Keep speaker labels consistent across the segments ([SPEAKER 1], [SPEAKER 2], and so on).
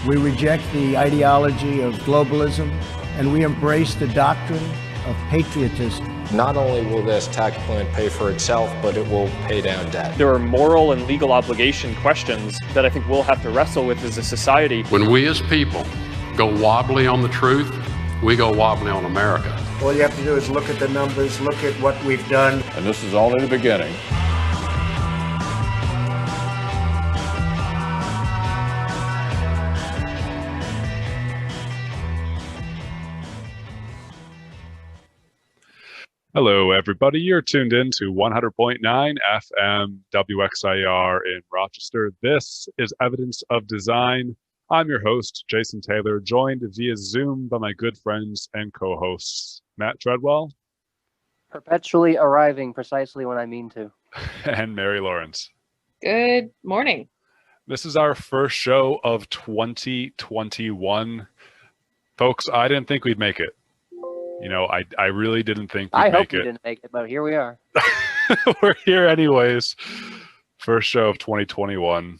[SPEAKER 1] We reject the ideology of globalism, and we embrace the doctrine of patriotism.
[SPEAKER 2] Not only will this tax plan pay for itself, but it will pay down debt.
[SPEAKER 3] There are moral and legal obligation questions that I think we'll have to wrestle with as a society.
[SPEAKER 4] When we as people go wobbly on the truth, we go wobbly on America.
[SPEAKER 1] All you have to do is look at the numbers, look at what we've done.
[SPEAKER 5] And this is only the beginning.
[SPEAKER 6] Hello, everybody. You're tuned in to 100.9 FM WXIR in Rochester. This is Evidence of Design. I'm your host, Jason Taylor, joined via Zoom by my good friends and co-hosts, Matt Treadwell.
[SPEAKER 7] Perpetually arriving precisely when I mean to.
[SPEAKER 6] And Mary Lawrence.
[SPEAKER 8] Good morning.
[SPEAKER 6] This is our first show of 2021. Folks, I didn't think we'd make it. You know, I really didn't think we'd make it.
[SPEAKER 7] I hope we didn't make it, but here we are.
[SPEAKER 6] We're here anyways. First show of 2021.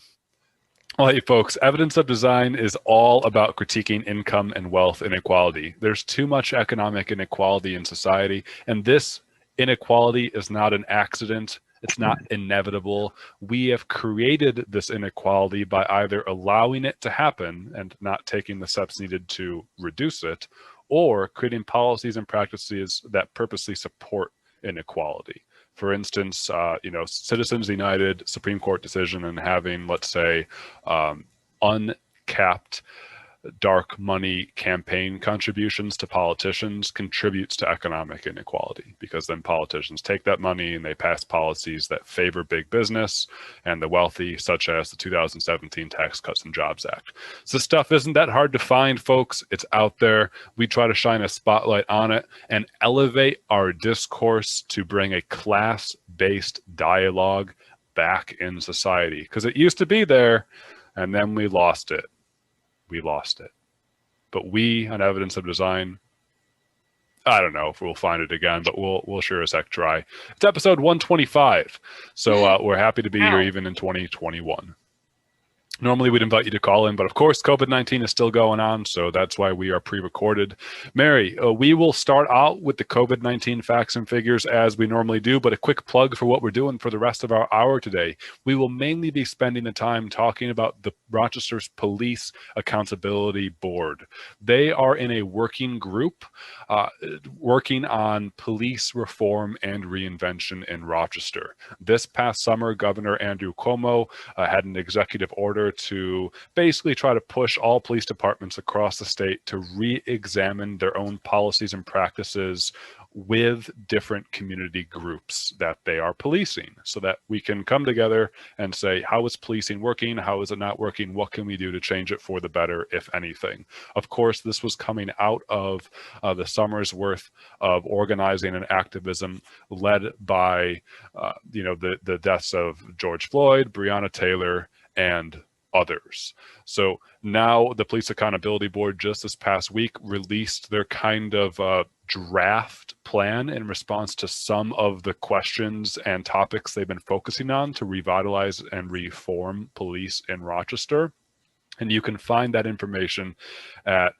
[SPEAKER 6] Well, hey, folks, Evidence of Design is all about critiquing income and wealth inequality. There's too much economic inequality in society, and this inequality is not an accident. It's not inevitable. We have created this inequality by either allowing it to happen and not taking the steps needed to reduce it, or creating policies and practices that purposely support inequality. For instance, Citizens United Supreme Court decision and having, let's say, uncapped dark money campaign contributions to politicians contributes to economic inequality, because then politicians take that money and they pass policies that favor big business and the wealthy, such as the 2017 Tax Cuts and Jobs Act. So this stuff isn't that hard to find, folks. It's out there. We try to shine a spotlight on it and elevate our discourse to bring a class-based dialogue back in society, because it used to be there and then we lost it. We lost it. But we, on Evidence of Design, I don't know if we'll find it again, but we'll sure as heck try. It's episode 125, so we're happy to be here even in 2021. Normally we'd invite you to call in, but of course COVID-19 is still going on, so that's why we are pre-recorded. Mary, we will start out with the COVID-19 facts and figures as we normally do, but a quick plug for what we're doing for the rest of our hour today. We will mainly be spending the time talking about the Rochester's Police Accountability Board. They are in a working group working on police reform and reinvention in Rochester. This past summer, Governor Andrew Cuomo had an executive order to basically try to push all police departments across the state to re-examine their own policies and practices with different community groups that they are policing, so that we can come together and say, how is policing working? How is it not working? What can we do to change it for the better, if anything? Of course, this was coming out of the summer's worth of organizing and activism led by, the deaths of George Floyd, Breonna Taylor, and others. So now the Police Accountability Board just this past week released their kind of draft plan in response to some of the questions and topics they've been focusing on to revitalize and reform police in Rochester. And you can find that information at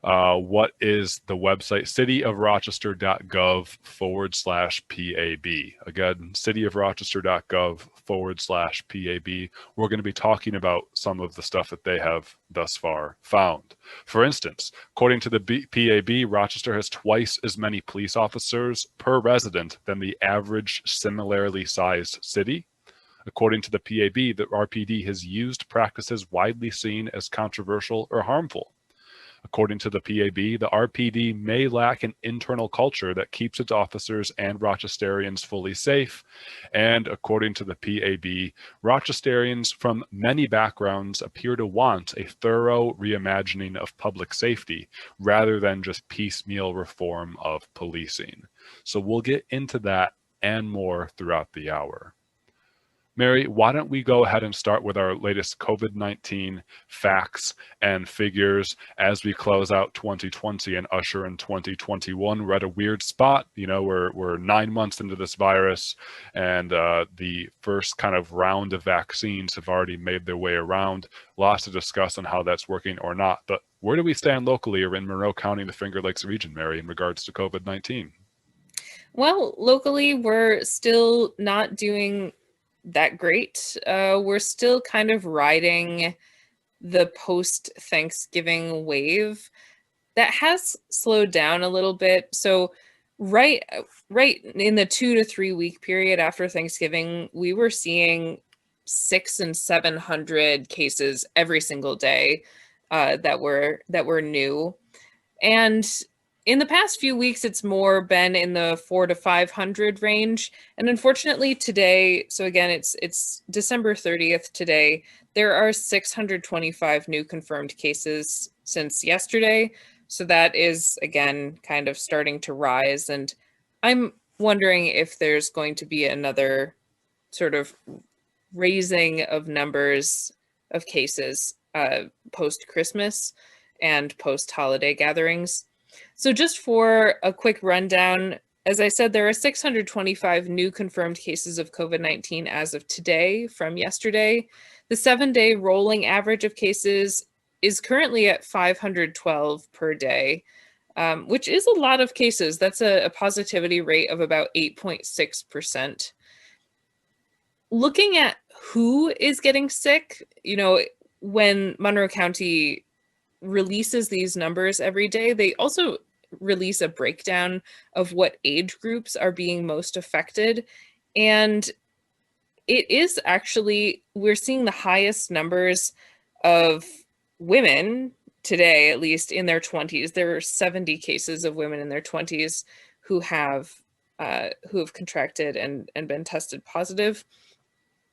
[SPEAKER 6] what is the website, cityofrochester.gov/PAB. Again, cityofrochester.gov/PAB. We're going to be talking about some of the stuff that they have thus far found. For instance, according to the PAB, Rochester has twice as many police officers per resident than the average similarly sized city. According to the PAB, the RPD has used practices widely seen as controversial or harmful. According to the PAB, the RPD may lack an internal culture that keeps its officers and Rochesterians fully safe. And according to the PAB, Rochesterians from many backgrounds appear to want a thorough reimagining of public safety rather than just piecemeal reform of policing. So we'll get into that and more throughout the hour. Mary, why don't we go ahead and start with our latest COVID-19 facts and figures as we close out 2020 and usher in 2021. We're at a weird spot. You know, we're 9 months into this virus, and the first kind of round of vaccines have already made their way around. Lots to discuss on how that's working or not. But where do we stand locally or in Monroe County in the Finger Lakes region, Mary, in regards to COVID-19?
[SPEAKER 8] Well, locally, we're still not doing that great. We're still kind of riding the post-Thanksgiving wave that has slowed down a little bit. So right in the 2 to 3 week period after Thanksgiving, we were seeing 600 and 700 cases every single day that were new. And in the past few weeks, it's more been in the 400 to 500 range. And unfortunately today, so again, it's December 30th today, there are 625 new confirmed cases since yesterday. So that is, again, kind of starting to rise. And I'm wondering if there's going to be another sort of raising of numbers of cases post-Christmas and post-holiday gatherings. So just for a quick rundown, as I said, there are 625 new confirmed cases of COVID-19 as of today from yesterday. The 7-day rolling average of cases is currently at 512 per day, which is a lot of cases. That's a positivity rate of about 8.6%. Looking at who is getting sick, you know, when Monroe County releases these numbers every day, they also release a breakdown of what age groups are being most affected. And it is actually, we're seeing the highest numbers of women today, at least in their 20s. There are 70 cases of women in their 20s who have contracted and been tested positive.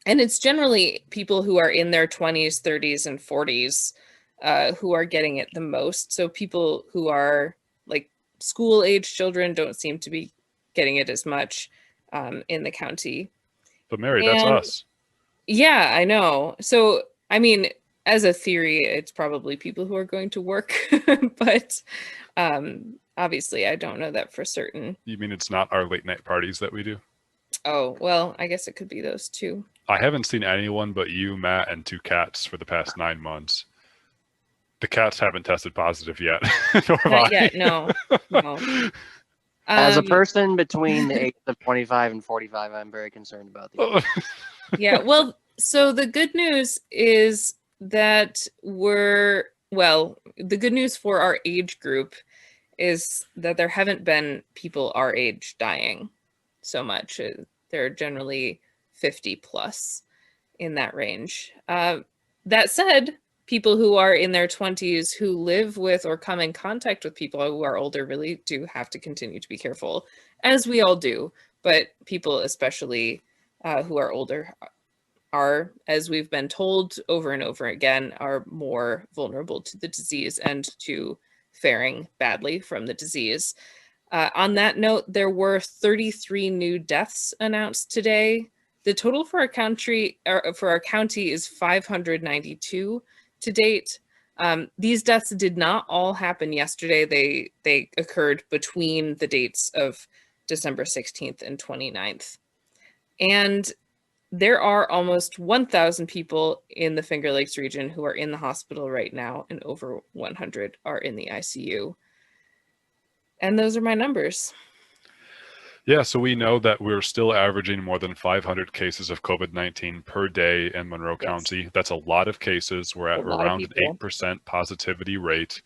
[SPEAKER 8] And it's generally people who are in their 20s, 30s, and 40s who are getting it the most. So people who are like school age children don't seem to be getting it as much in the county.
[SPEAKER 6] But Mary, that's us.
[SPEAKER 8] Yeah, I know. So, I mean, as a theory, it's probably people who are going to work, but obviously I don't know that for certain.
[SPEAKER 6] You mean it's not our late night parties that we do?
[SPEAKER 8] Oh, well, I guess it could be those two.
[SPEAKER 6] I haven't seen anyone but you, Matt, and 2 cats for the past 9 months. The cats haven't tested positive yet.
[SPEAKER 8] Not yet, no.
[SPEAKER 7] As a person between the ages of 25 and 45, I'm very concerned about these.
[SPEAKER 8] Yeah, well, so the good news is that the good news for our age group is that there haven't been people our age dying so much. They're generally 50 plus in that range. That said, people who are in their 20s who live with or come in contact with people who are older really do have to continue to be careful, as we all do. But people especially who are older are, as we've been told over and over again, are more vulnerable to the disease and to faring badly from the disease. On that note, there were 33 new deaths announced today. The total for our county is 592 to date. These deaths did not all happen yesterday. They occurred between the dates of December 16th and 29th. And there are almost 1,000 people in the Finger Lakes region who are in the hospital right now, and over 100 are in the ICU. And those are my numbers.
[SPEAKER 6] Yeah, so we know that we're still averaging more than 500 cases of COVID-19 per day in Monroe County. That's a lot of cases. We're at around an 8% positivity rate.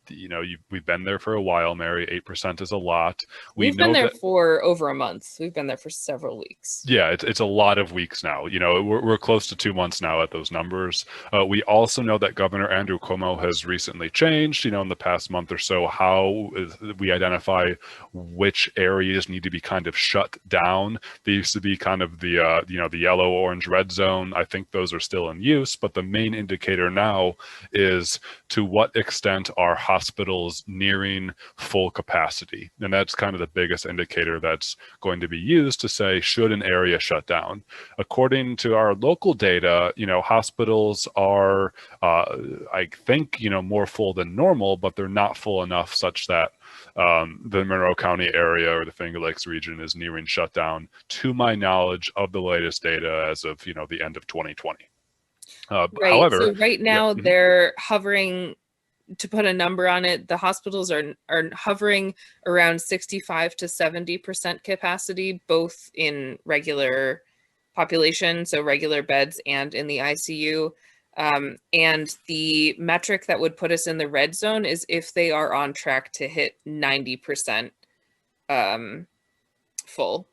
[SPEAKER 6] You know, we've been there for a while, Mary. 8% is a lot.
[SPEAKER 8] We've been there for over a month. We've been there for several weeks.
[SPEAKER 6] Yeah, it's a lot of weeks now. You know, we're close to 2 months now at those numbers. We also know that Governor Andrew Cuomo has recently changed, you know, in the past month or so, how we identify which areas need to be kind of shut down. They used to be kind of the, you know, the yellow, orange, red zone. I think those are still in use, but the main indicator now is to what extent are hospitals nearing full capacity. And that's kind of the biggest indicator that's going to be used to say, should an area shut down? According to our local data, hospitals are, I think, more full than normal, but they're not full enough such that the Monroe County area or the Finger Lakes region is nearing shutdown, to my knowledge of the latest data as of, the end of 2020.
[SPEAKER 8] Right.
[SPEAKER 6] However,
[SPEAKER 8] so right now they're hovering, to put a number on it, the hospitals are hovering around 65 to 70% capacity, both in regular population, so regular beds, and in the ICU. And the metric that would put us in the red zone is if they are on track to hit 90% full.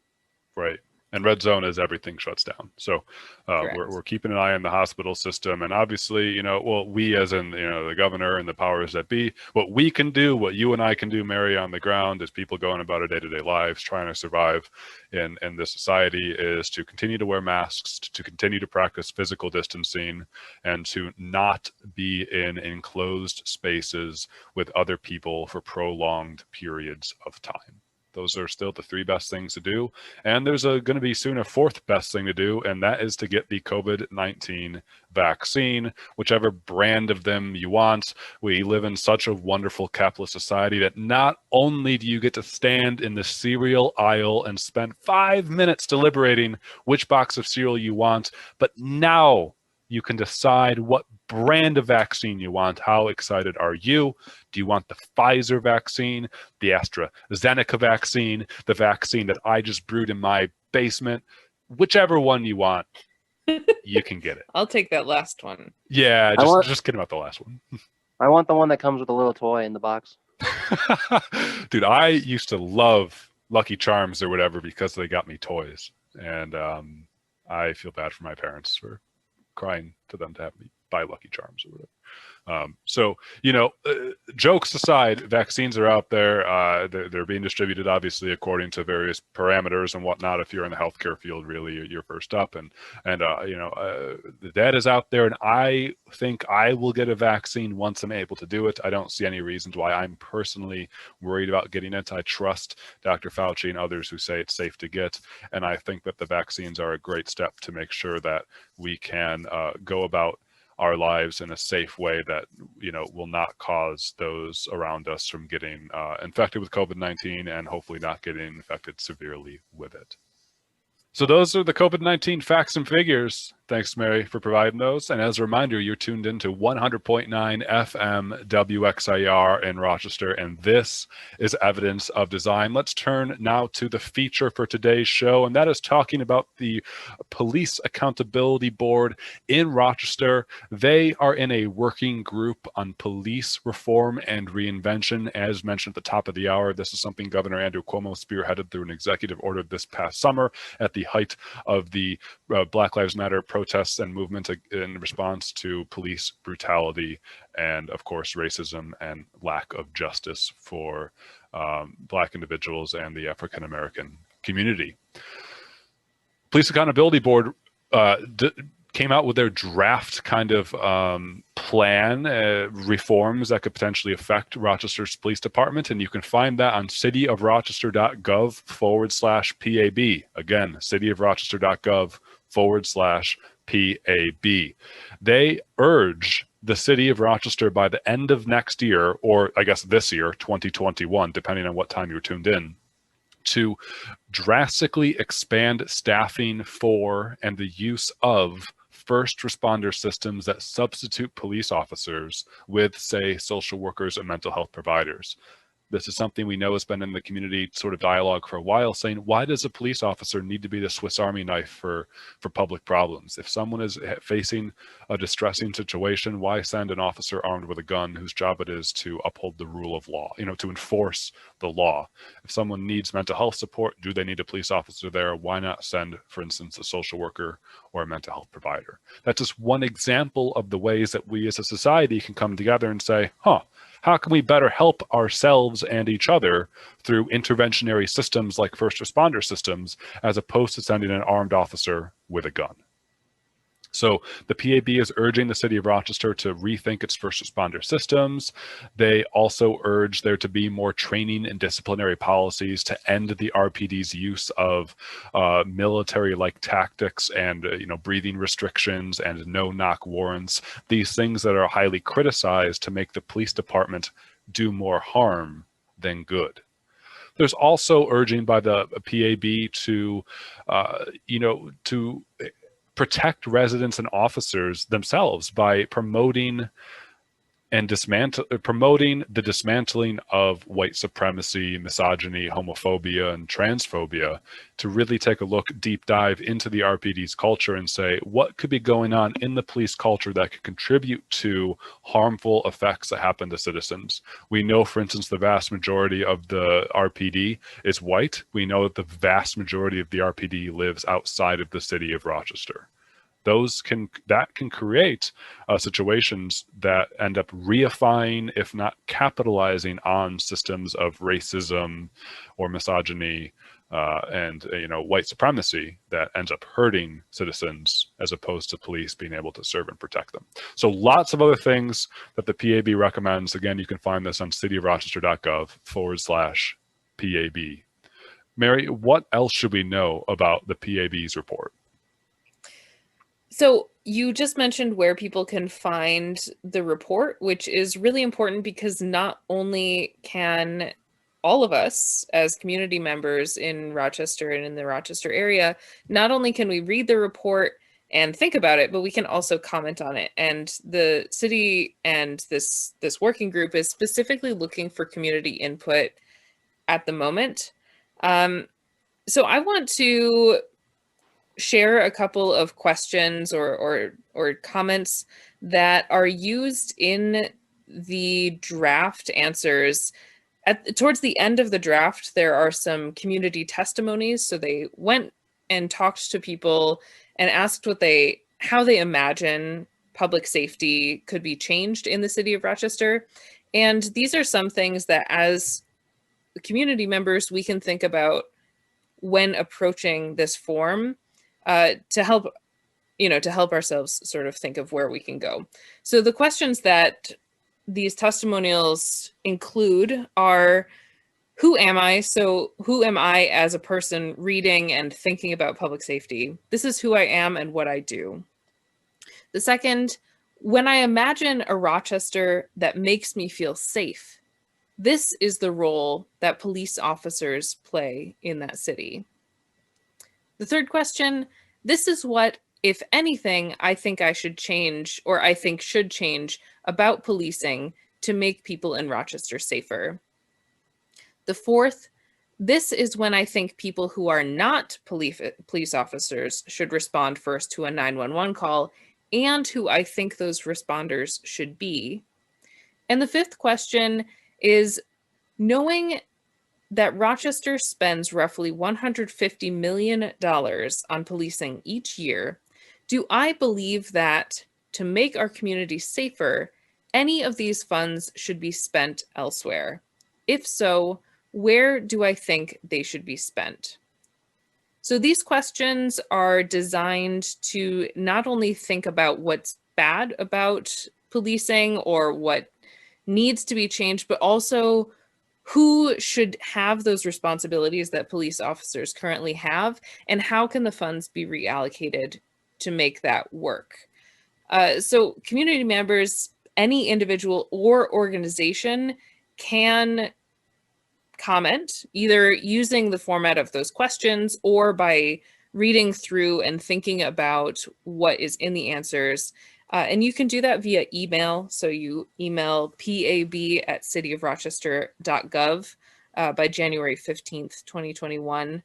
[SPEAKER 6] Right. And red zone is everything shuts down. So we're keeping an eye on the hospital system. And obviously, we as in, the governor and the powers that be, what we can do, what you and I can do, Mary, on the ground as people going about our day-to-day lives, trying to survive in this society, is to continue to wear masks, to continue to practice physical distancing, and to not be in enclosed spaces with other people for prolonged periods of time. Those are still the three best things to do. And there's going to be soon a fourth best thing to do, and that is to get the COVID-19 vaccine, whichever brand of them you want. We live in such a wonderful capitalist society that not only do you get to stand in the cereal aisle and spend 5 minutes deliberating which box of cereal you want, but now you can decide what brand of vaccine you want. How excited are you? Do you want the Pfizer vaccine, the AstraZeneca vaccine, the vaccine that I just brewed in my basement? Whichever one you want, you can get it.
[SPEAKER 8] I'll take that last one.
[SPEAKER 6] Yeah, just kidding about the last one.
[SPEAKER 7] I want the one that comes with a little toy in the box.
[SPEAKER 6] Dude, I used to love Lucky Charms or whatever because they got me toys. And I feel bad for my parents for crying to them to have me buy Lucky Charms or whatever. Jokes aside, vaccines are out there. They're being distributed, obviously, according to various parameters and whatnot. If you're in the healthcare field, really, you're first up. And the data's out there, and I think I will get a vaccine once I'm able to do it. I don't see any reasons why I'm personally worried about getting it. I trust Dr. Fauci and others who say it's safe to get, and I think that the vaccines are a great step to make sure that we can go about our lives in a safe way that will not cause those around us from getting infected with COVID-19 and hopefully not getting infected severely with it. So those are the COVID-19 facts and figures. Thanks, Mary, for providing those. And as a reminder, you're tuned into 100.9 FM WXIR in Rochester, and this is Evidence of Design. Let's turn now to the feature for today's show, and that is talking about the Police Accountability Board in Rochester. They are in a working group on police reform and reinvention. As mentioned at the top of the hour, this is something Governor Andrew Cuomo spearheaded through an executive order this past summer at the height of the Black Lives Matter protests and movement in response to police brutality and, of course, racism and lack of justice for Black individuals and the African American community. Police Accountability Board came out with their draft kind of plan, reforms that could potentially affect Rochester's police department. And you can find that on cityofrochester.gov/PAB. Again, cityofrochester.gov/PAB. They urge the city of Rochester by the end of next year, or I guess this year, 2021, depending on what time you're tuned in, to drastically expand staffing for and the use of first responder systems that substitute police officers with, say, social workers and mental health providers. This is something we know has been in the community sort of dialogue for a while, saying, why does a police officer need to be the Swiss Army knife for public problems? If someone is facing a distressing situation, why send an officer armed with a gun whose job it is to uphold the rule of law, to enforce the law? If someone needs mental health support, do they need a police officer there? Why not send, for instance, a social worker or a mental health provider? That's just one example of the ways that we as a society can come together and say, how can we better help ourselves and each other through interventionary systems like first responder systems, as opposed to sending an armed officer with a gun? So the PAB is urging the city of Rochester to rethink its first responder systems. They also urge there to be more training and disciplinary policies to end the RPD's use of military-like tactics and breathing restrictions and no-knock warrants. These things that are highly criticized to make the police department do more harm than good. There's also urging by the PAB to, to protect residents and officers themselves by promoting the dismantling of white supremacy, misogyny, homophobia, and transphobia, to really take a deep dive into the RPD's culture and say, what could be going on in the police culture that could contribute to harmful effects that happen to citizens? We know, for instance, the vast majority of the RPD is white. We know that the vast majority of the RPD lives outside of the city of Rochester. That can create situations that end up reifying, if not capitalizing on systems of racism or misogyny and white supremacy that ends up hurting citizens as opposed to police being able to serve and protect them. So lots of other things that the PAB recommends. Again, you can find this on cityofrochester.gov/PAB. Mary, what else should we know about the PAB's report?
[SPEAKER 8] So you just mentioned where people can find the report, which is really important because not only can all of us as community members in Rochester and in the Rochester area, not only can we read the report and think about it, but we can also comment on it. And the city and this working group is specifically looking for community input at the moment. So I want to share a couple of questions or comments that are used in the draft answers. Towards the end of the draft, there are some community testimonies. So they went and talked to people and asked how they imagine public safety could be changed in the city of Rochester. And these are some things that as community members, we can think about when approaching this form to help ourselves sort of think of where we can go. So the questions that these testimonials include are, who am I? So who am I as a person reading and thinking about public safety? This is who I am and what I do. The second, when I imagine a Rochester that makes me feel safe, this is the role that police officers play in that city. The third question, this is what, if anything, I think I should change or I think should change about policing to make people in Rochester safer. The fourth, this is when I think people who are not police officers should respond first to a 911 call and who I think those responders should be. And the fifth question is, knowing that Rochester spends roughly $150 million on policing each year, do I believe that to make our community safer, any of these funds should be spent elsewhere? If so, where do I think they should be spent? So these questions are designed to not only think about what's bad about policing or what needs to be changed, but also who should have those responsibilities that police officers currently have, and how can the funds be reallocated to make that work? So community members, any individual or organization can comment either using the format of those questions or by reading through and thinking about what is in the answers. And you can do that via email. So you email pab@cityofrochester.gov by January 15th, 2021.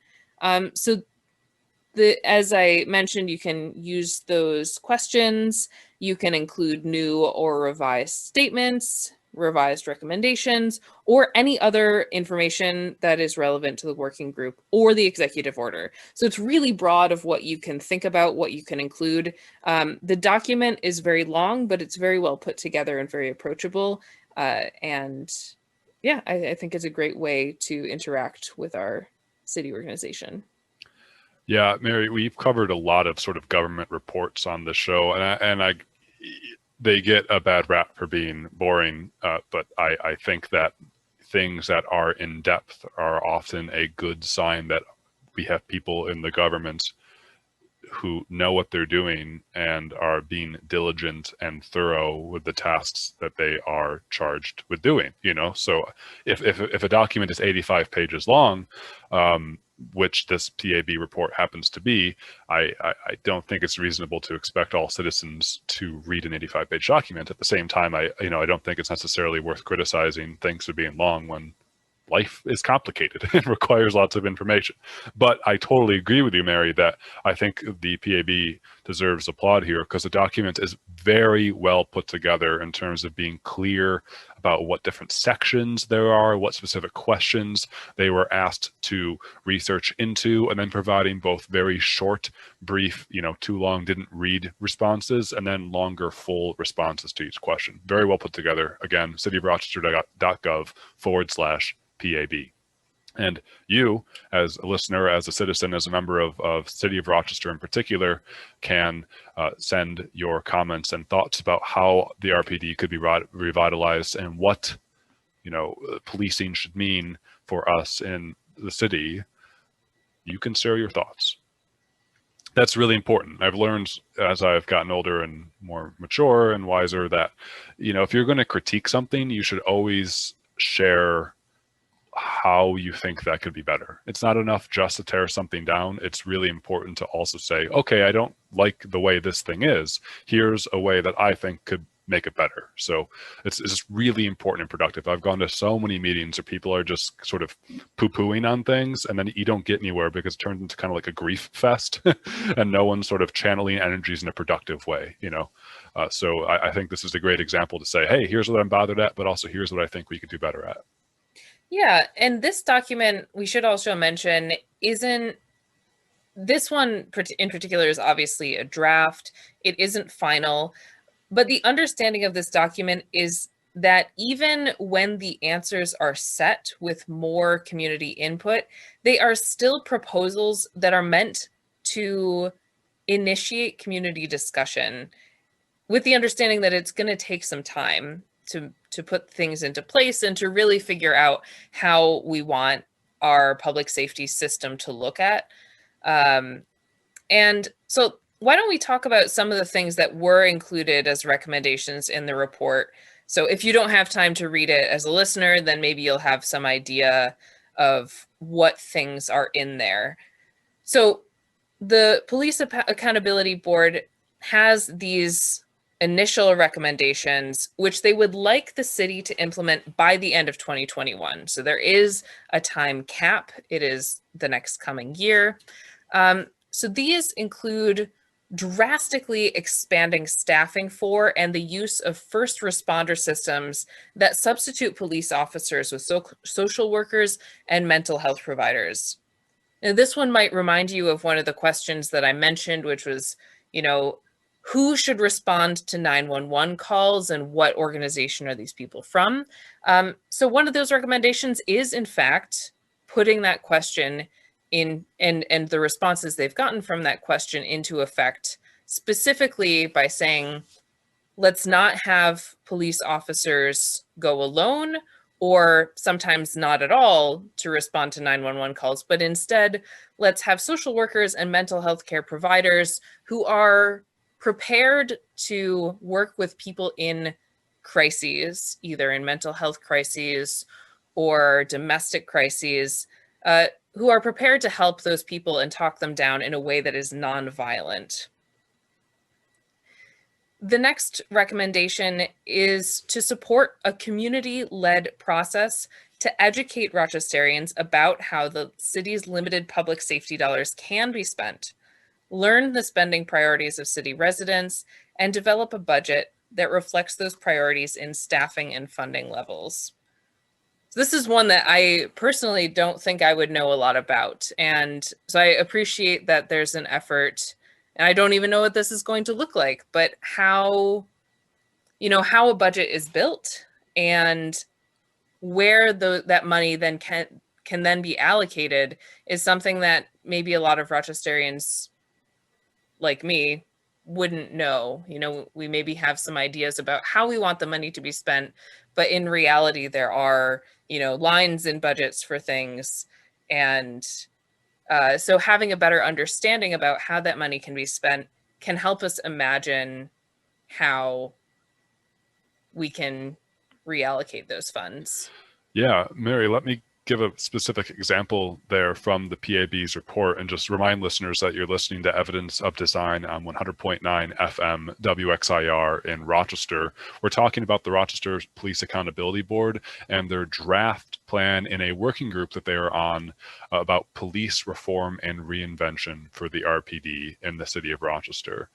[SPEAKER 8] As I mentioned, you can use those questions. You can include new or revised statements, revised recommendations, or any other information that is relevant to the working group or the executive order. So it's really broad of what you can think about, what you can include. The document is very long, but it's very well put together and very approachable. And yeah, I think it's a great way to interact with our city organization.
[SPEAKER 6] Yeah, Mary, we've covered a lot of sort of government reports on the show, and they get a bad rap for being boring, but I think that things that are in depth are often a good sign that we have people in the government who know what they're doing and are being diligent and thorough with the tasks that they are charged with doing. So if a document is 85 pages long, which this PAB report happens to be, I don't think it's reasonable to expect all citizens to read an 85-page document. At the same time, I don't think it's necessarily worth criticizing things for being long when life is complicated and requires lots of information. But I totally agree with you, Mary, that I think the PAB deserves applaud here because the document is very well put together in terms of being clear about what different sections there are, what specific questions they were asked to research into, and then providing both very short, brief, too long, didn't read responses, and then longer, full responses to each question. Very well put together. Again, cityofrochester.gov/PAB. And you, as a listener, as a citizen, as a member of City of Rochester in particular, can send your comments and thoughts about how the RPD could be revitalized and what policing should mean for us in the city. You can share your thoughts. That's really important. I've learned as I've gotten older and more mature and wiser that, if you're going to critique something, you should always share how you think that could be better. It's not enough just to tear something down. It's really important to also say, okay, I don't like the way this thing is. Here's a way that I think could make it better. So it's just really important and productive. I've gone to so many meetings where people are just sort of poo-pooing on things, and then you don't get anywhere because it turns into kind of like a grief fest and no one's sort of channeling energies in a productive way, So I think this is a great example to say, hey, here's what I'm bothered at, but also here's what I think we could do better at.
[SPEAKER 8] Yeah, and this document, we should also mention, this one in particular is obviously a draft. It isn't final, but the understanding of this document is that even when the answers are set with more community input, they are still proposals that are meant to initiate community discussion with the understanding that it's going to take some time to put things into place and to really figure out how we want our public safety system to look at. And so why don't we talk about some of the things that were included as recommendations in the report? So if you don't have time to read it as a listener, then maybe you'll have some idea of what things are in there. So the Police Accountability Board has these initial recommendations, which they would like the city to implement by the end of 2021. So there is a time cap. It is the next coming year. So these include drastically expanding staffing for and the use of first responder systems that substitute police officers with social workers and mental health providers. Now, this one might remind you of one of the questions that I mentioned, which was, who should respond to 911 calls and what organization are these people from? So one of those recommendations is, in fact, putting that question in and the responses they've gotten from that question into effect, specifically by saying, let's not have police officers go alone or sometimes not at all to respond to 911 calls, but instead let's have social workers and mental health care providers who are prepared to work with people in crises, either in mental health crises or domestic crises, who are prepared to help those people and talk them down in a way that is nonviolent. The next recommendation is to support a community-led process to educate Rochesterians about how the city's limited public safety dollars can be spent, learn the spending priorities of city residents, and develop a budget that reflects those priorities in staffing and funding levels. So this is one that I personally don't think I would know a lot about. And so I appreciate that there's an effort, and I don't even know what this is going to look like, but how a budget is built and where that money then can then be allocated is something that maybe a lot of Rochesterians like me wouldn't know. You know, we maybe have some ideas about how we want the money to be spent, but in reality, there are, you know, lines in budgets for things. And so having a better understanding about how that money can be spent can help us imagine how we can reallocate those funds.
[SPEAKER 6] Yeah, Mary, let me give a specific example there from the PAB's report and just remind listeners that you're listening to Evidence of Design on 100.9 FM WXIR in Rochester. We're talking about the Rochester Police Accountability Board and their draft plan in a working group that they are on about police reform and reinvention for the RPD in the city of Rochester.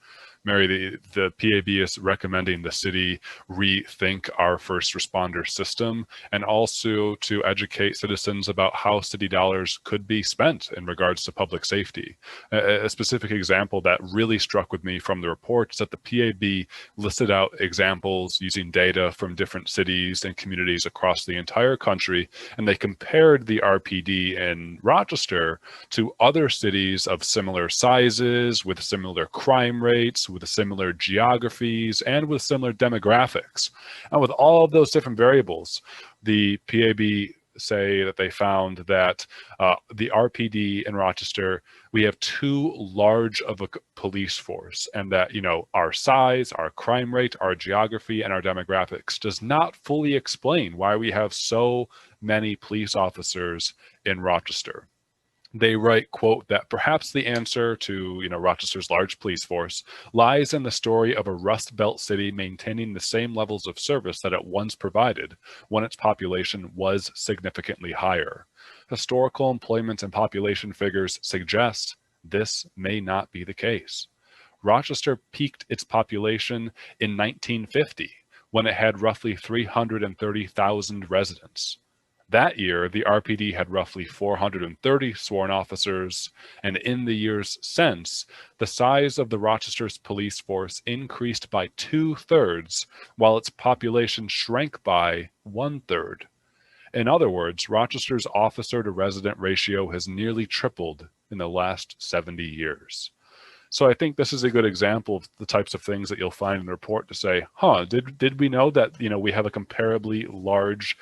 [SPEAKER 6] Mary, the PAB is recommending the city rethink our first responder system and also to educate citizens about how city dollars could be spent in regards to public safety. A specific example that really struck with me from the report is that the PAB listed out examples using data from different cities and communities across the entire country, and they compared the RPD in Rochester to other cities of similar sizes, with similar crime rates, with similar geographies, and with similar demographics. And with all of those different variables, the PAB say that they found that the RPD in Rochester, we have too large of a police force, and that, you know, our size, our crime rate, our geography, and our demographics does not fully explain why we have so many police officers in Rochester. They write, quote, that perhaps the answer to, you know, Rochester's large police force lies in the story of a Rust Belt city maintaining the same levels of service that it once provided when its population was significantly higher. Historical employment and population figures suggest this may not be the case. Rochester peaked its population in 1950 when it had roughly 330,000 residents. That year, the RPD had roughly 430 sworn officers, and in the years since, the size of the Rochester's police force increased by 2/3, while its population shrank by 1/3. In other words, Rochester's officer-to-resident ratio has nearly tripled in the last 70 years. So I think this is a good example of the types of things that you'll find in the report to say, did we know that, you know, we have a comparably large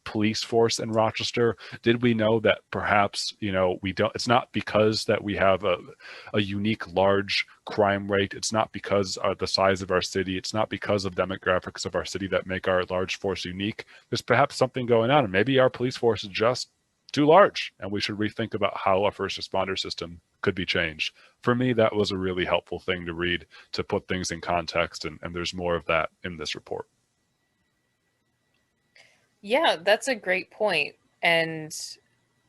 [SPEAKER 6] police force in Rochester? Did we know that perhaps, you know, we don't, it's not because that we have a unique large crime rate. It's not because of the size of our city. It's not because of demographics of our city that make our large force unique. There's perhaps something going on, and maybe our police force is just too large, and we should rethink about how our first responder system could be changed. For me, that was a really helpful thing to read to put things in context, and there's more of that in this report.
[SPEAKER 8] Yeah, that's a great point. And,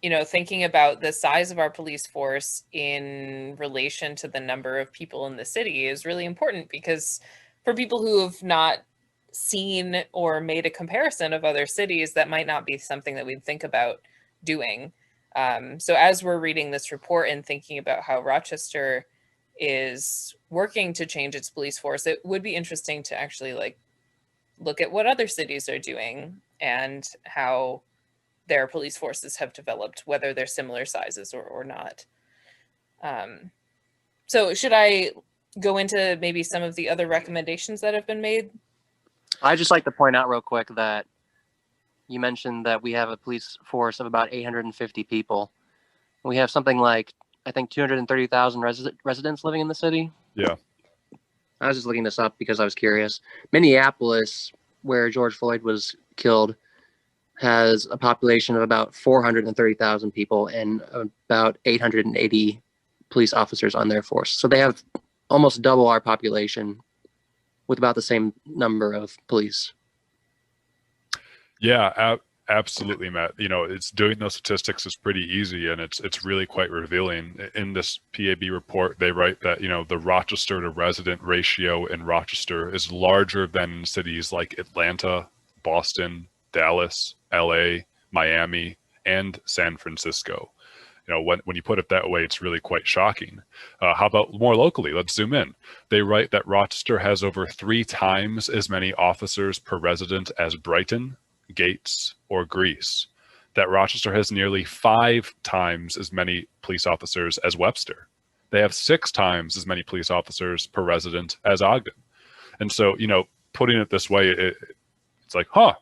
[SPEAKER 8] you know, thinking about the size of our police force in relation to the number of people in the city is really important, because for people who have not seen or made a comparison of other cities, that might not be something that we'd think about doing. So as we're reading this report and thinking about how Rochester is working to change its police force, it would be interesting to actually like look at what other cities are doing and how their police forces have developed, whether they're similar sizes or not. So should I go into maybe some of the other recommendations that have been made?
[SPEAKER 7] I'd just like to point out real quick that you mentioned that we have a police force of about 850 people. We have something like, I think, 230,000 residents living in the city.
[SPEAKER 6] Yeah.
[SPEAKER 7] I was just looking this up because I was curious. Minneapolis, where George Floyd was killed, has a population of about 430,000 people and about 880 police officers on their force. So they have almost double our population with about the same number of police.
[SPEAKER 6] Yeah, absolutely, Matt. You know, it's doing those statistics is pretty easy, and it's really quite revealing. In this PAB report, they write that, you know, the Rochester to resident ratio in Rochester is larger than cities like Atlanta, Boston, Dallas, LA, Miami, and San Francisco. You know, when you put it that way, it's really quite shocking. How about more locally? Let's zoom in. They write that Rochester has over 3 times as many officers per resident as Brighton, Gates, or Greece. that Rochester has nearly 5 times as many police officers as Webster. They have 6 times as many police officers per resident as Ogden. And so, putting it this way, it's like, I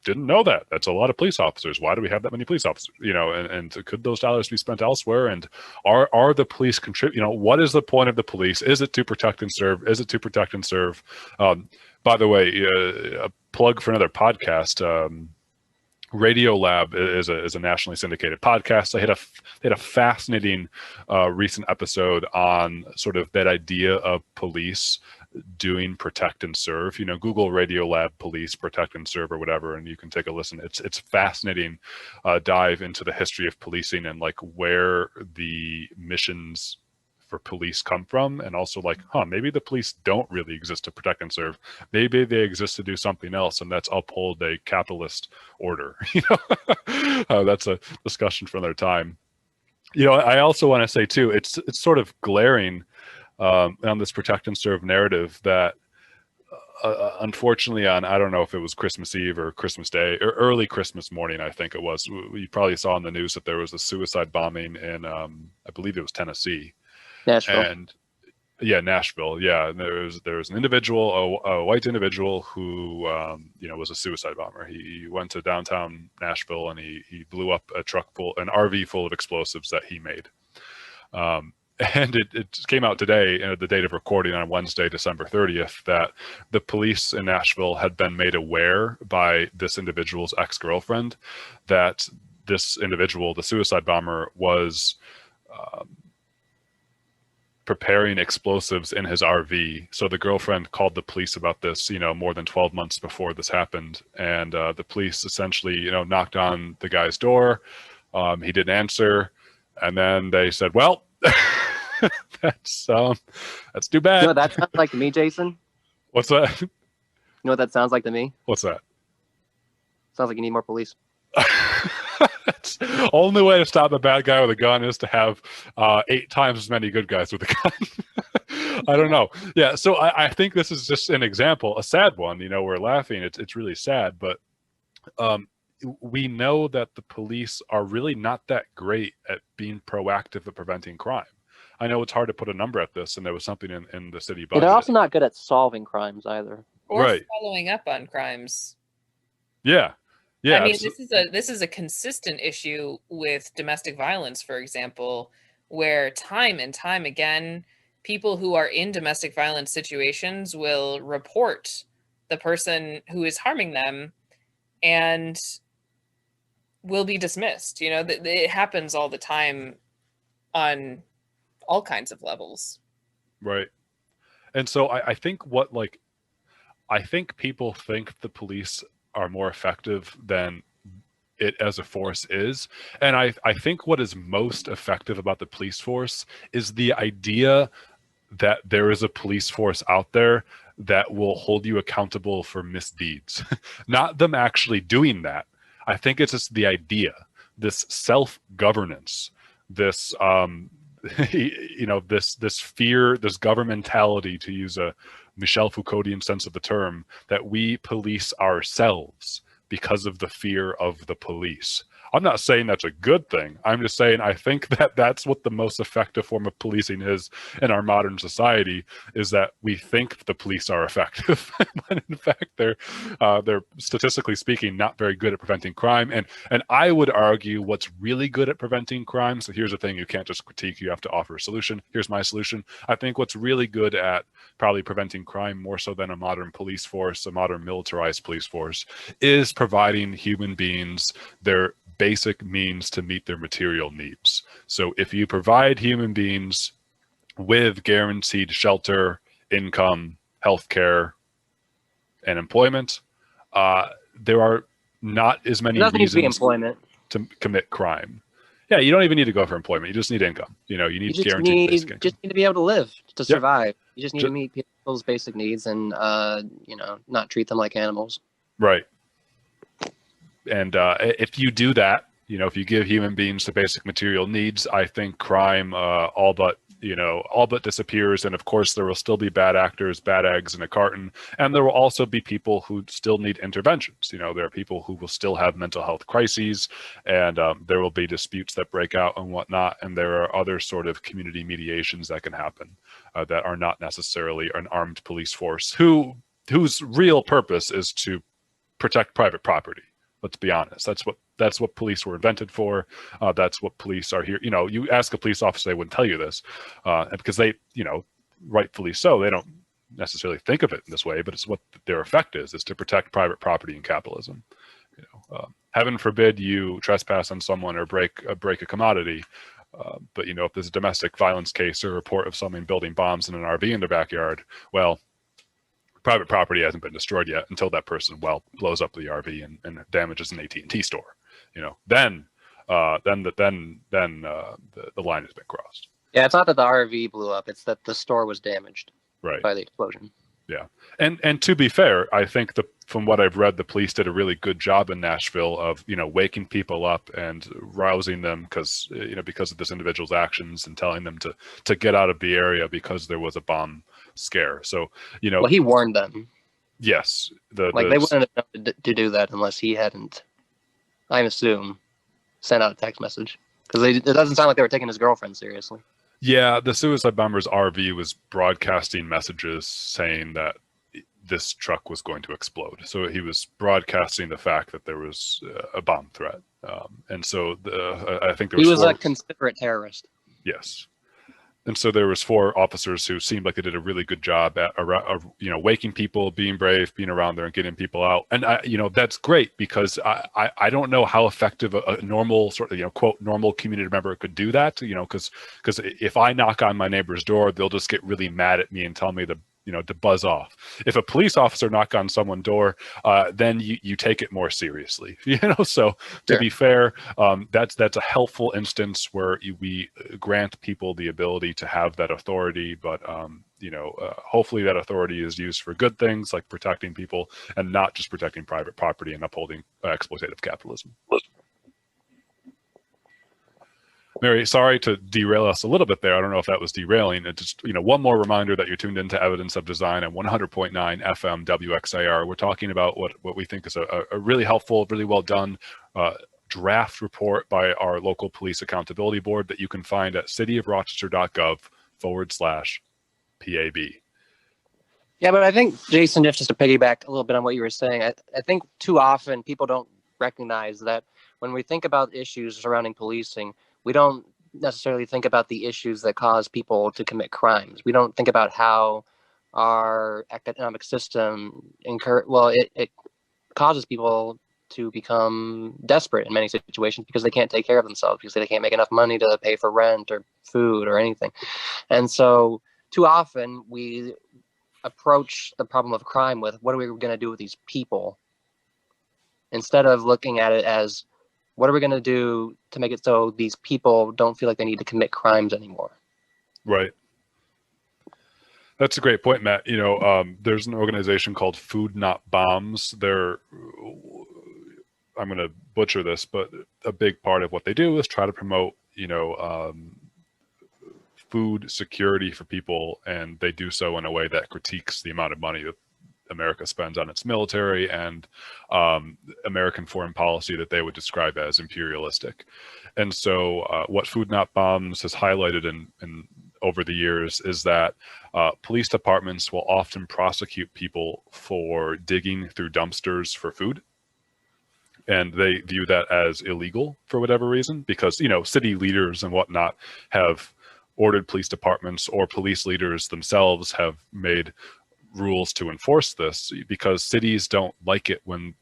[SPEAKER 6] didn't know that. That's a lot of police officers. Why do we have that many police officers? And could those dollars be spent elsewhere? And are the police what is the point of the police? Is it to protect and serve? Is it to protect and serve? By the way, a plug for another podcast. Radio Lab is a nationally syndicated podcast. They had a fascinating recent episode on sort of that idea of police doing protect and serve. Google Radio Lab police protect and serve or whatever, and you can take a listen. It's fascinating dive into the history of policing and like where the missions for police come from, and also like, maybe the police don't really exist to protect and serve. Maybe they exist to do something else, and that's uphold a capitalist order. That's a discussion for another time. I also want to say too, it's sort of glaring on this protect and serve narrative that unfortunately on, I don't know if it was Christmas Eve or Christmas Day or early Christmas morning, I think it was, you probably saw in the news that there was a suicide bombing in I believe it was Tennessee.
[SPEAKER 7] Nashville.
[SPEAKER 6] And Nashville. Yeah. And there was an individual, a white individual who, was a suicide bomber. He went to downtown Nashville and he blew up an RV full of explosives that he made. And it came out today, the date of recording on Wednesday, December 30th, that the police in Nashville had been made aware by this individual's ex-girlfriend that this individual, the suicide bomber, was preparing explosives in his RV. So the girlfriend called the police about this, more than 12 months before this happened. And the police essentially, knocked on the guy's door. He didn't answer. And then they said, well, that's too bad.
[SPEAKER 7] You know what that sounds like to me, Jason?
[SPEAKER 6] What's that?
[SPEAKER 7] You know what that sounds like to me?
[SPEAKER 6] What's that?
[SPEAKER 7] Sounds like you need more police.
[SPEAKER 6] Only way to stop a bad guy with a gun is to have 8 times as many good guys with a gun. I don't know. Yeah, so I think this is just an example, a sad one. We're laughing. It's really sad, but we know that the police are really not that great at being proactive at preventing crime. I know it's hard to put a number at this, and there was something in the city budget.
[SPEAKER 7] They're also not good at solving crimes either,
[SPEAKER 8] or following up on crimes.
[SPEAKER 6] Yeah. Yeah,
[SPEAKER 8] I mean, this is a consistent issue with domestic violence, for example, where time and time again, people who are in domestic violence situations will report the person who is harming them and will be dismissed. It happens all the time on all kinds of levels.
[SPEAKER 6] Right. And so I think I think people think the police are more effective than it as a force is. And I think what is most effective about the police force is the idea that there is a police force out there that will hold you accountable for misdeeds. Not them actually doing that. I think it's just the idea, this self-governance, this this fear, this governmentality, to use a Michel Foucauldian sense of the term, that we police ourselves because of the fear of the police. I'm not saying that's a good thing. I'm just saying I think that that's what the most effective form of policing is in our modern society, is that we think the police are effective, when in fact they're statistically speaking not very good at preventing crime. And I would argue what's really good at preventing crime. So here's the thing: you can't just critique; you have to offer a solution. Here's my solution. I think what's really good at probably preventing crime, more so than a modern police force, a modern militarized police force, is providing human beings their basic means to meet their material needs. So if you provide human beings with guaranteed shelter, income, healthcare, and employment, there are not as many reasons to commit crime. Yeah, you don't even need to go for employment. You just need income. You need guaranteed basic income.
[SPEAKER 7] You just need to be able to live, to survive. You just need to meet people's basic needs and, not treat them like animals.
[SPEAKER 6] Right. And if you do that, if you give human beings the basic material needs, I think crime all but all but disappears. And of course, there will still be bad actors, bad eggs in a carton. And there will also be people who still need interventions. There are people who will still have mental health crises, and there will be disputes that break out and whatnot. And there are other sort of community mediations that can happen that are not necessarily an armed police force whose real purpose is to protect private property. Let's be honest. That's what police were invented for. That's what police are here. You ask a police officer, they wouldn't tell you this because they, rightfully so, they don't necessarily think of it in this way, but it's what their effect is to protect private property and capitalism. Heaven forbid you trespass on someone or break a commodity. But if there's a domestic violence case or a report of someone building bombs in an RV in their backyard, well, private property hasn't been destroyed yet until that person blows up the RV and damages an AT&T store. Then the line has been crossed.
[SPEAKER 7] Yeah, it's not that the RV blew up; it's that the store was damaged by the explosion.
[SPEAKER 6] Yeah, and to be fair, I think from what I've read, the police did a really good job in Nashville of waking people up and rousing them because of this individual's actions and telling them to get out of the area because there was a bomb scare. So
[SPEAKER 7] well, he warned them.
[SPEAKER 6] Yes,
[SPEAKER 7] they wouldn't have known to do that unless he hadn't, I assume, sent out a text message because it doesn't sound like they were taking his girlfriend seriously. Yeah,
[SPEAKER 6] the suicide bomber's RV was broadcasting messages saying that this truck was going to explode. So he was broadcasting the fact that there was a bomb threat. And so I think there was
[SPEAKER 7] he was a considerate terrorist.
[SPEAKER 6] Yes. And so there was 4 officers who seemed like they did a really good job at waking people, being brave, being around there and getting people out. And that's great because I don't know how effective a normal sort of quote normal community member could do that. Because if I knock on my neighbor's door, they'll just get really mad at me and tell me to buzz off. If a police officer knock on someone's door, then you take it more seriously. So to be fair, that's a helpful instance where we grant people the ability to have that authority, but hopefully that authority is used for good things like protecting people and not just protecting private property and upholding exploitative capitalism. Mary, sorry to derail us a little bit there. I don't know if that was derailing. It just, one more reminder that you're tuned into Evidence of Design on 100.9 FM WXIR. We're talking about what we think is a really helpful, really well done draft report by our local police accountability board that you can find at cityofrochester.gov/PAB.
[SPEAKER 7] Yeah, but I think, Jason, just to piggyback a little bit on what you were saying, I think too often people don't recognize that when we think about issues surrounding policing, we don't necessarily think about the issues that cause people to commit crimes. We don't think about how our economic system it causes people to become desperate in many situations because they can't take care of themselves, because they can't make enough money to pay for rent or food or anything. And so too often we approach the problem of crime with, what are we going to do with these people? Instead of looking at it as, what are we going to do to make it so these people don't feel like they need to commit crimes anymore?
[SPEAKER 6] Right. That's a great point, Matt. There's an organization called Food Not Bombs. I'm going to butcher this, but a big part of what they do is try to promote, food security for people, and they do so in a way that critiques the amount of money that America spends on its military and American foreign policy that they would describe as imperialistic. And so what Food Not Bombs has highlighted in over the years is that police departments will often prosecute people for digging through dumpsters for food. And they view that as illegal for whatever reason, because, city leaders and whatnot have ordered police departments, or police leaders themselves have made rules to enforce this, because cities don't like it when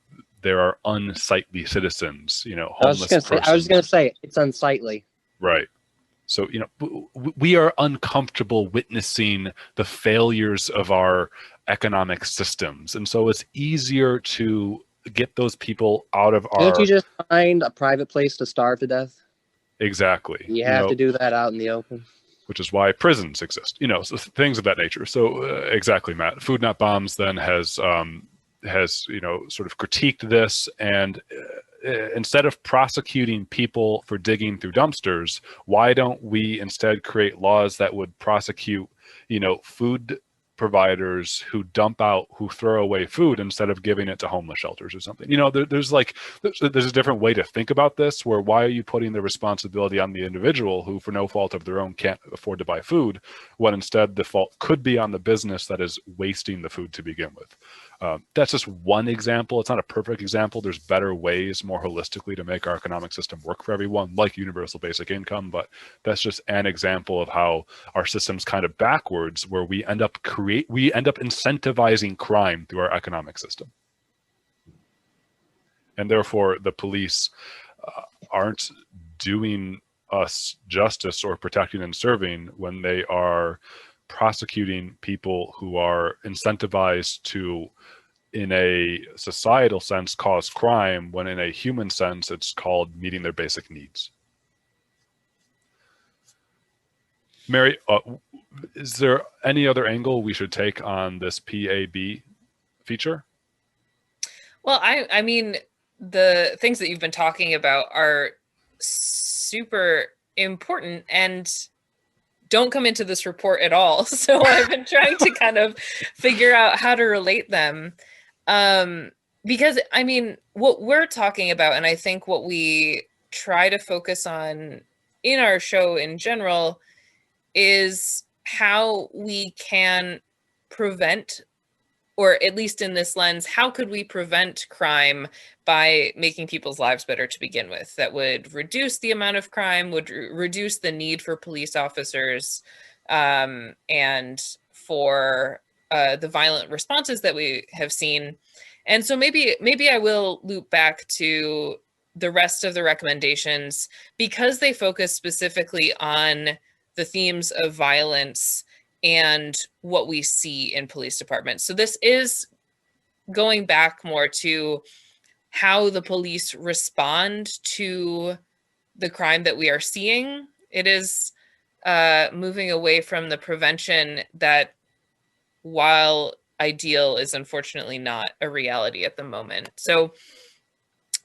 [SPEAKER 6] there are unsightly citizens, homeless persons.
[SPEAKER 7] I was going to say it's unsightly.
[SPEAKER 6] Right. So, we are uncomfortable witnessing the failures of our economic systems. And so it's easier to get those people out of our...
[SPEAKER 7] Can't you just find a private place to starve to death?
[SPEAKER 6] Exactly.
[SPEAKER 7] You have to do that out in the open.
[SPEAKER 6] Which is why prisons exist, so things of that nature. So exactly, Matt. Food Not Bombs then has has, sort of critiqued this, and instead of prosecuting people for digging through dumpsters, why don't we instead create laws that would prosecute, food providers who throw away food instead of giving it to homeless shelters or something? There's a different way to think about this, where why are you putting the responsibility on the individual who for no fault of their own can't afford to buy food, when instead the fault could be on the business that is wasting the food to begin with? That's just one example. It's not a perfect example. There's better ways, more holistically, to make our economic system work for everyone, like universal basic income. But that's just an example of how our system's kind of backwards, where we end up incentivizing crime through our economic system. And therefore, the police aren't doing us justice or protecting and serving when they are prosecuting people who are incentivized to, in a societal sense, cause crime, when in a human sense it's called meeting their basic needs. Mary, is there any other angle we should take on this PAB feature?
[SPEAKER 8] Well, I mean, the things that you've been talking about are super important and don't come into this report at all. So I've been trying to kind of figure out how to relate them. Because I mean, what we're talking about, and I think what we try to focus on in our show in general, is how we can prevent, or at least in this lens, how could we prevent crime by making people's lives better to begin with? That would reduce the amount of crime, would reduce the need for police officers, and for the violent responses that we have seen. And so maybe I will loop back to the rest of the recommendations, because they focus specifically on the themes of violence and what we see in police departments. So this is going back more to how the police respond to the crime that we are seeing. It is moving away from the prevention that, while ideal, is unfortunately not a reality at the moment. So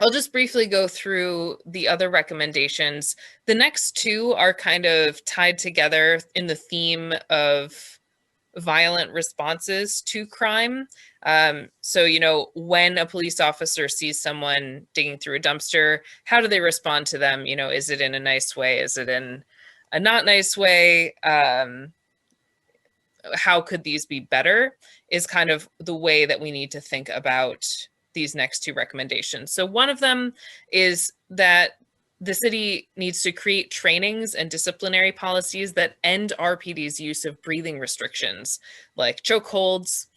[SPEAKER 8] I'll just briefly go through the other recommendations. The next two are kind of tied together in the theme of violent responses to crime. So, when a police officer sees someone digging through a dumpster, how do they respond to them? Is it in a nice way? Is it in a not nice way? How could these be better is kind of the way that we need to think about these next two recommendations. So one of them is that the city needs to create trainings and disciplinary policies that end RPD's use of breathing restrictions, like chokeholds,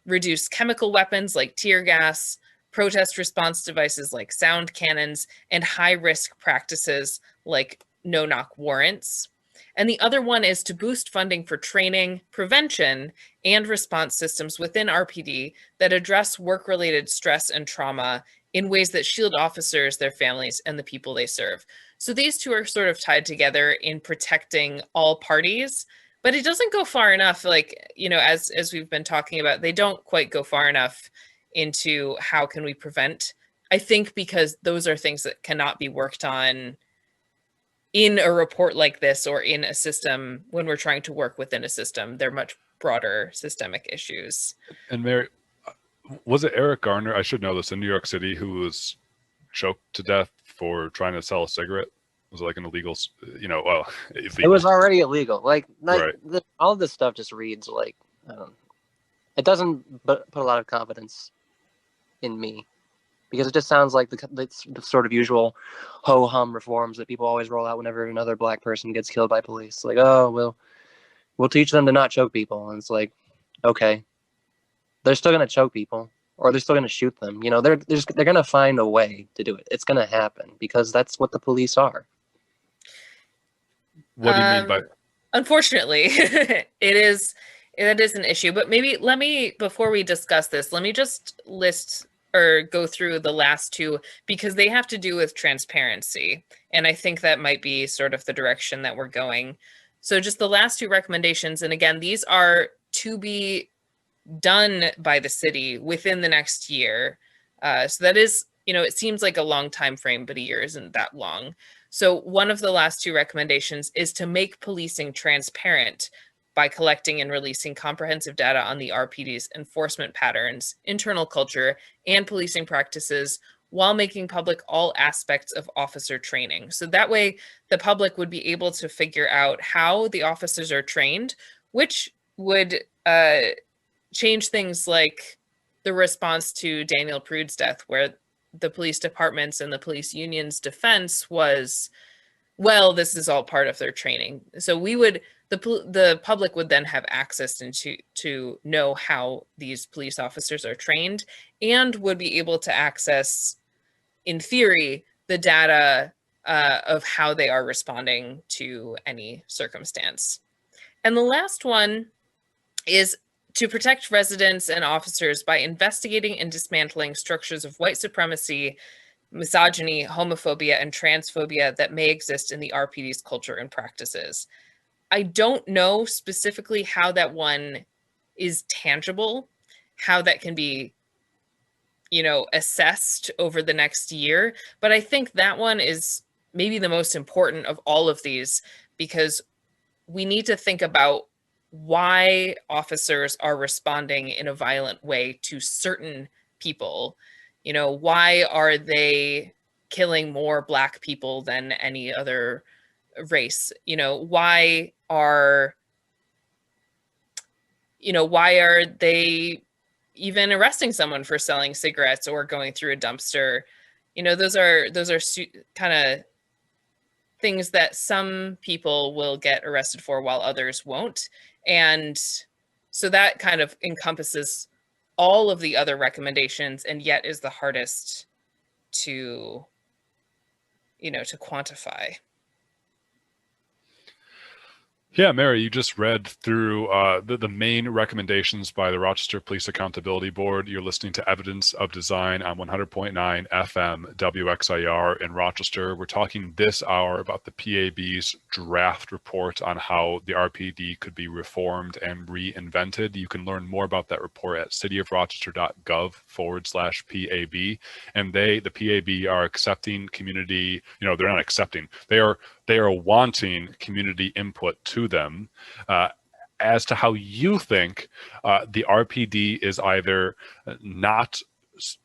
[SPEAKER 8] reduce chemical weapons like tear gas, protest response devices like sound cannons, and high-risk practices like no-knock warrants. And the other one is to boost funding for training, prevention, and response systems within RPD that address work-related stress and trauma in ways that shield officers, their families, and the people they serve. So these two are sort of tied together in protecting all parties, but it doesn't go far enough. As we've been talking about, they don't quite go far enough into how can we prevent. I think because those are things that cannot be worked on in a report like this or in a system when we're trying to work within a system. They're much broader systemic issues.
[SPEAKER 6] And Mary, was it Eric Garner, I should know this, in New York City, who was choked to death for trying to sell a cigarette? Was it like an illegal, illegal.
[SPEAKER 7] It was already illegal. Right. All this stuff just reads like, it doesn't put a lot of confidence in me, because it just sounds like the sort of usual ho-hum reforms that people always roll out whenever another black person gets killed by police. Like, oh, we'll teach them to not choke people. And it's like, okay, they're still going to choke people, or they're still going to shoot them. They're going to find a way to do it. It's going to happen, because that's what the police are.
[SPEAKER 6] What do you mean by?
[SPEAKER 8] Unfortunately, it is an issue. But maybe before we discuss this, let me just list or go through the last two, because they have to do with transparency. And I think that might be sort of the direction that we're going. So just the last two recommendations. And again, these are to be done by the city within the next year. So that is, it seems like a long time frame, but a year isn't that long. So one of the last two recommendations is to make policing transparent by collecting and releasing comprehensive data on the RPD's enforcement patterns, internal culture, and policing practices, while making public all aspects of officer training. So that way the public would be able to figure out how the officers are trained, which would change things like the response to Daniel Prude's death, where the police departments and the police union's defense was, well, this is all part of their training. So the public would then have access to know how these police officers are trained, and would be able to access, in theory, the data of how they are responding to any circumstance. And the last one is to protect residents and officers by investigating and dismantling structures of white supremacy, misogyny, homophobia, and transphobia that may exist in the RPD's culture and practices. I don't know specifically how that one is tangible, how that can be, assessed over the next year, but I think that one is maybe the most important of all of these, because we need to think about why officers are responding in a violent way to certain people. Why are they killing more Black people than any other race? Why are they even arresting someone for selling cigarettes or going through a dumpster? Those are kind of things that some people will get arrested for while others won't. And so that kind of encompasses all of the other recommendations, and yet is the hardest to quantify.
[SPEAKER 6] Yeah, Mary, you just read through the main recommendations by the Rochester Police Accountability Board. You're listening to Evidence of Design on 100.9 FM WXIR in Rochester. We're talking this hour about the PAB's draft report on how the RPD could be reformed and reinvented. You can learn more about that report at cityofrochester.gov/PAB. And the PAB are accepting community, they're not accepting, they are wanting community input to them as to how you think the RPD is either not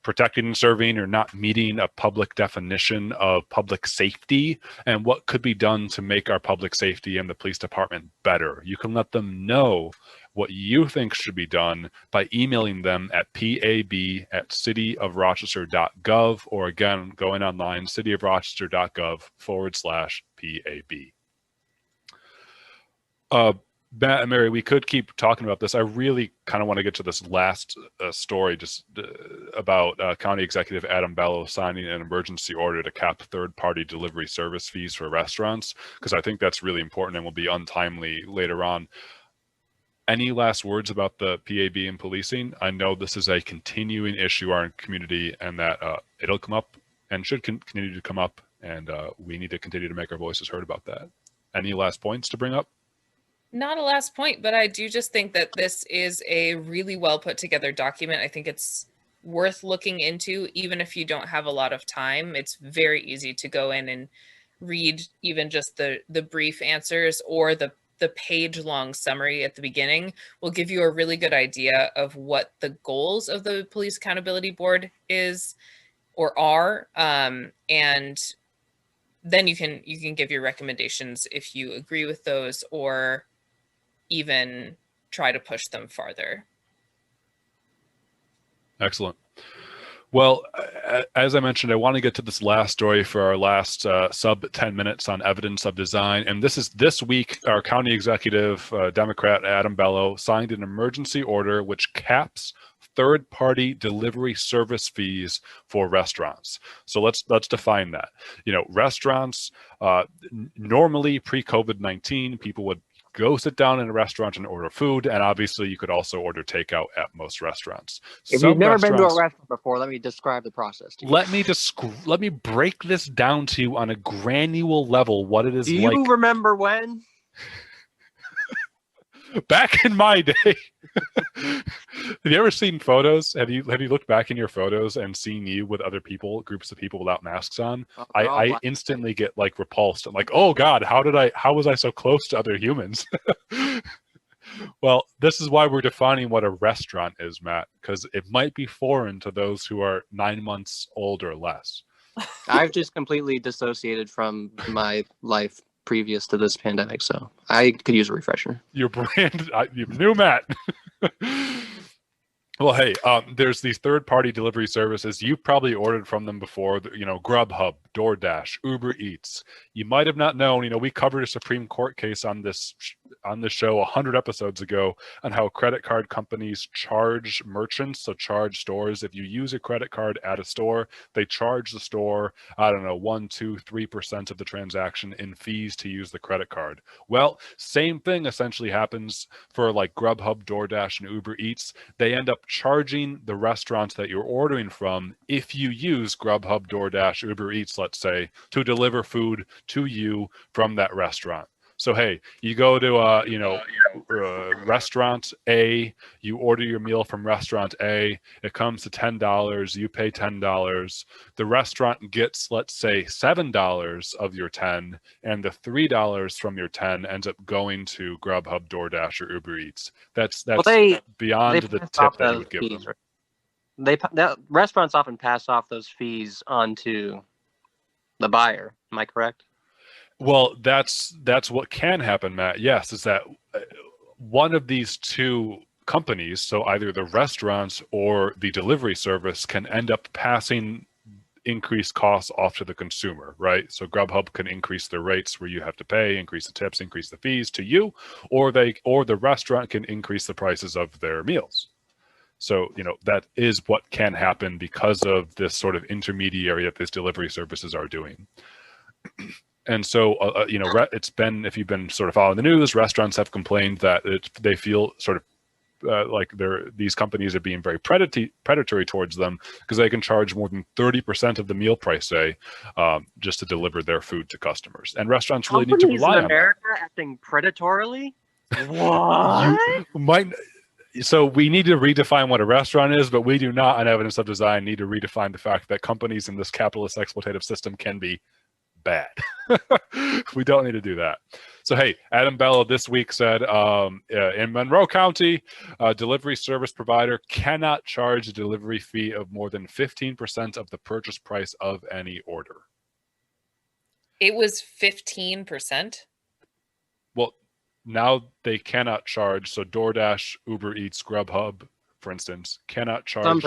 [SPEAKER 6] protecting and serving or not meeting a public definition of public safety, and what could be done to make our public safety and the police department better. You can let them know what you think should be done by emailing them at pab@cityofrochester.gov, or again, going online, cityofrochester.gov/PAB. Matt and Mary, we could keep talking about this. I really kind of want to get to this last story just about County Executive Adam Bello signing an emergency order to cap third-party delivery service fees for restaurants, because I think that's really important and will be untimely later on. Any last words about the PAB and policing? I know this is a continuing issue in our community, and that it'll come up and should continue to come up, and we need to continue to make our voices heard about that. Any last points to bring up?
[SPEAKER 8] Not a last point, but I do just think that this is a really well put together document. I think it's worth looking into, even if you don't have a lot of time. It's very easy to go in and read even just the brief answers, or the page-long summary at the beginning will give you a really good idea of what the goals of the Police Accountability Board is or are, and then you can give your recommendations if you agree with those, or even try to push them farther. Excellent.
[SPEAKER 6] Well, as I mentioned, I want to get to this last story for our last sub 10 minutes on evidence of design. And this week, our county executive, Democrat Adam Bello, signed an emergency order which caps third-party delivery service fees for restaurants. So let's define that. Restaurants, normally pre-COVID-19, people would go sit down in a restaurant and order food, and obviously you could also order takeout at most restaurants.
[SPEAKER 7] If you've never been to a restaurant before, let me describe the process to you.
[SPEAKER 6] Let me break this down to you on a granular level, what it is like.
[SPEAKER 7] Do you remember when?
[SPEAKER 6] Back in my day, have you ever seen photos? Have you looked back in your photos and seen you with other people, groups of people without masks on? I instantly get like repulsed. I'm like, oh God, how was I so close to other humans? Well, this is why we're defining what a restaurant is, Matt, because it might be foreign to those who are 9 months old or less.
[SPEAKER 7] I've just completely dissociated from my life previous to this pandemic, so I could use a refresher.
[SPEAKER 6] Your brand, you knew Matt. Well, hey, there's these third-party delivery services. You've probably ordered from them before, Grubhub, DoorDash, Uber Eats. You might have not known, we covered a Supreme Court case on this show 100 episodes ago on how credit card companies charge merchants, so charge stores. If you use a credit card at a store, they charge the store, 1, 2, 3% of the transaction in fees to use the credit card. Well, same thing essentially happens for like Grubhub, DoorDash, and Uber Eats. They end up charging the restaurants that you're ordering from if you use Grubhub, DoorDash, Uber Eats, let's say, to deliver food to you from that restaurant. So, hey, you go to, restaurant A, you order your meal from restaurant A, it comes to $10, you pay $10. The restaurant gets, let's say, $7 of your 10, and the $3 from your 10 ends up going to Grubhub, DoorDash, or Uber Eats. That's beyond the tip that you would give them.
[SPEAKER 7] Restaurants often pass off those fees onto the buyer. Am I correct?
[SPEAKER 6] Well, that's what can happen, Matt. Yes, is that one of these two companies, so either the restaurants or the delivery service, can end up passing increased costs off to the consumer, right? So Grubhub can increase their rates where you have to pay, increase the tips, increase the fees to you, or the restaurant can increase the prices of their meals. So, that is what can happen because of this sort of intermediary that these delivery services are doing. And so, it's been, if you've been sort of following the news, restaurants have complained that they feel sort of like these companies are being very predatory towards them because they can charge more than 30% of the meal price, say, just to deliver their food to customers. And restaurants really need to rely on
[SPEAKER 7] America acting predatorily? What?
[SPEAKER 6] So we need to redefine what a restaurant is, but we do not, on Evidence of Design, need to redefine the fact that companies in this capitalist exploitative system can be bad. We don't need to do that. So, hey, Adam Bello this week said in Monroe County, a delivery service provider cannot charge a delivery fee of more than 15% of the purchase price of any order.
[SPEAKER 8] It was 15%?
[SPEAKER 6] Well, now they cannot charge. So DoorDash, Uber Eats, Grubhub, for instance, cannot charge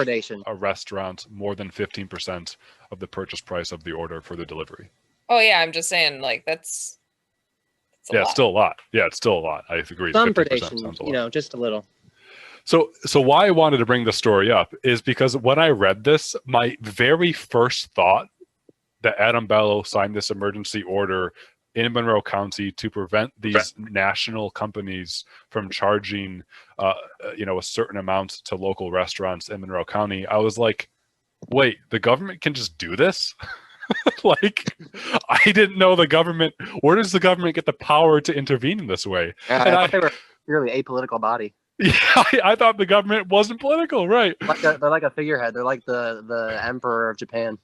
[SPEAKER 6] a restaurant more than 15% of the purchase price of the order for the delivery.
[SPEAKER 8] Oh yeah, I'm just saying, like that's a lot.
[SPEAKER 6] It's still a lot. Yeah, it's still a lot. I agree.
[SPEAKER 7] Some predation, just a little.
[SPEAKER 6] So why I wanted to bring this story up is because when I read this, my very first thought that Adam Bello signed this emergency order in Monroe County to prevent these national companies from charging, a certain amount to local restaurants in Monroe County. I was like, wait, the government can just do this? Like, I didn't know the government. Where does the government get the power to intervene in this way?
[SPEAKER 7] I thought they were really a apolitical body.
[SPEAKER 6] Yeah, I thought the government wasn't political, right?
[SPEAKER 7] They're like a figurehead. They're like the emperor of Japan.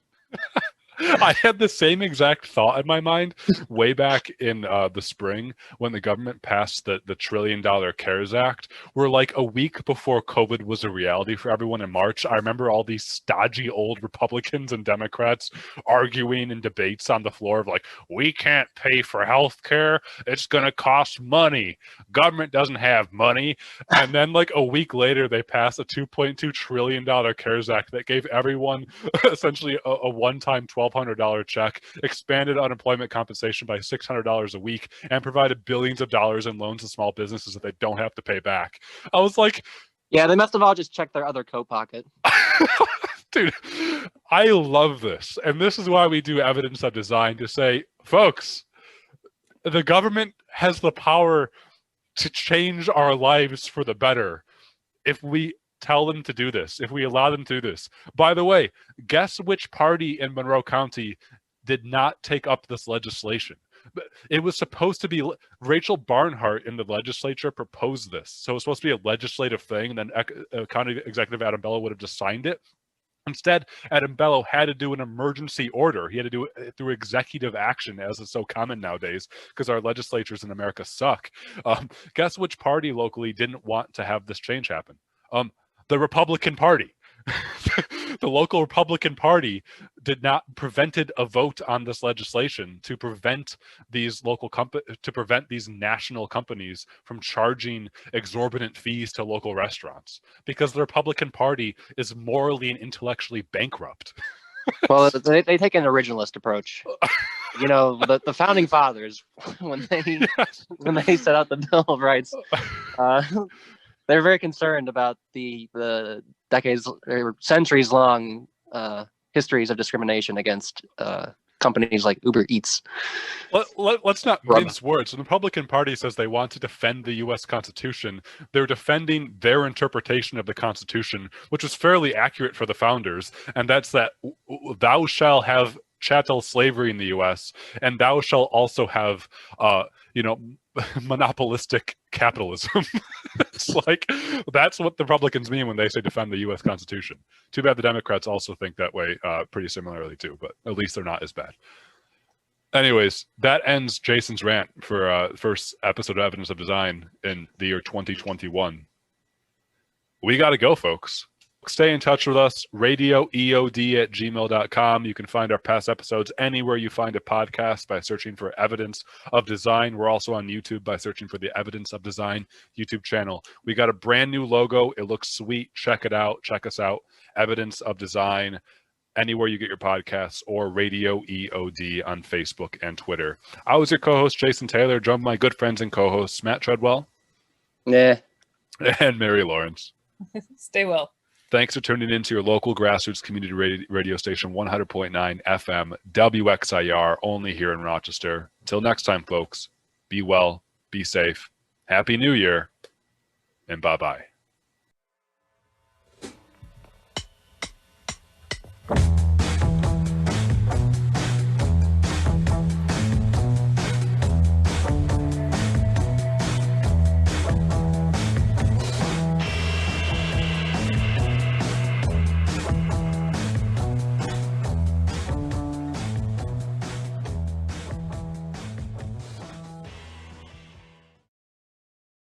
[SPEAKER 6] I had the same exact thought in my mind way back in the spring when the government passed the $1 trillion CARES Act. We're like a week before COVID was a reality for everyone in March. I remember all these stodgy old Republicans and Democrats arguing in debates on the floor of like, we can't pay for health care. It's going to cost money. Government doesn't have money. And then like a week later, they passed a $2.2 trillion CARES Act that gave everyone essentially a one-time $1,200 check, expanded unemployment compensation by $600 a week, and provided billions of dollars in loans to small businesses that they don't have to pay back. I was like,
[SPEAKER 7] yeah, they must have all just checked their other coat pocket.
[SPEAKER 6] Dude, I love this. And this is why we do Evidence of Design, to say, folks, the government has the power to change our lives for the better if we tell them to do this, if we allow them to do this. By the way, guess which party in Monroe County did not take up this legislation? But it was supposed to be Rachel Barnhart in the legislature proposed this. So it was supposed to be a legislative thing, and then County Executive Adam Bello would have just signed it. Instead, Adam Bello had to do an emergency order. He had to do it through executive action, as is so common nowadays, because our legislatures in America suck. Guess which party locally didn't want to have this change happen? The Republican Party. The local Republican Party prevented a vote on this legislation to prevent these these national companies from charging exorbitant fees to local restaurants, because the Republican Party is morally and intellectually bankrupt.
[SPEAKER 7] Well, they take an originalist approach. You know, the founding fathers, when they set out the Bill of Rights, they're very concerned about the decades or centuries long histories of discrimination against companies like Uber Eats.
[SPEAKER 6] Let's not mince words. When the Republican Party says they want to defend the U.S. Constitution, they're defending their interpretation of the Constitution, which was fairly accurate for the founders, and that's that thou shall have chattel slavery in the U.S., and thou shall also have monopolistic capitalism. It's like, that's what the Republicans mean when they say defend the U.S. Constitution. Too bad the Democrats also think that way pretty similarly too, but at least they're not as bad. Anyways, that ends Jason's rant for first episode of Evidence of Design in the year 2021. We got to go, folks. Stay in touch with us, radioeod@gmail.com. You can find our past episodes anywhere you find a podcast by searching for Evidence of Design. We're also on YouTube by searching for the Evidence of Design YouTube channel. We got a brand new logo. It looks sweet. Check it out. Check us out. Evidence of Design, anywhere you get your podcasts, or Radio EOD on Facebook and Twitter. I was your co-host, Jason Taylor, joined by my good friends and co-hosts, Matt Treadwell.
[SPEAKER 7] Yeah.
[SPEAKER 6] And Mary Lawrence.
[SPEAKER 8] Stay well.
[SPEAKER 6] Thanks for tuning in to your local grassroots community radio station, 100.9 FM, WXIR, only here in Rochester. Until next time, folks, be well, be safe, Happy New Year, and bye-bye.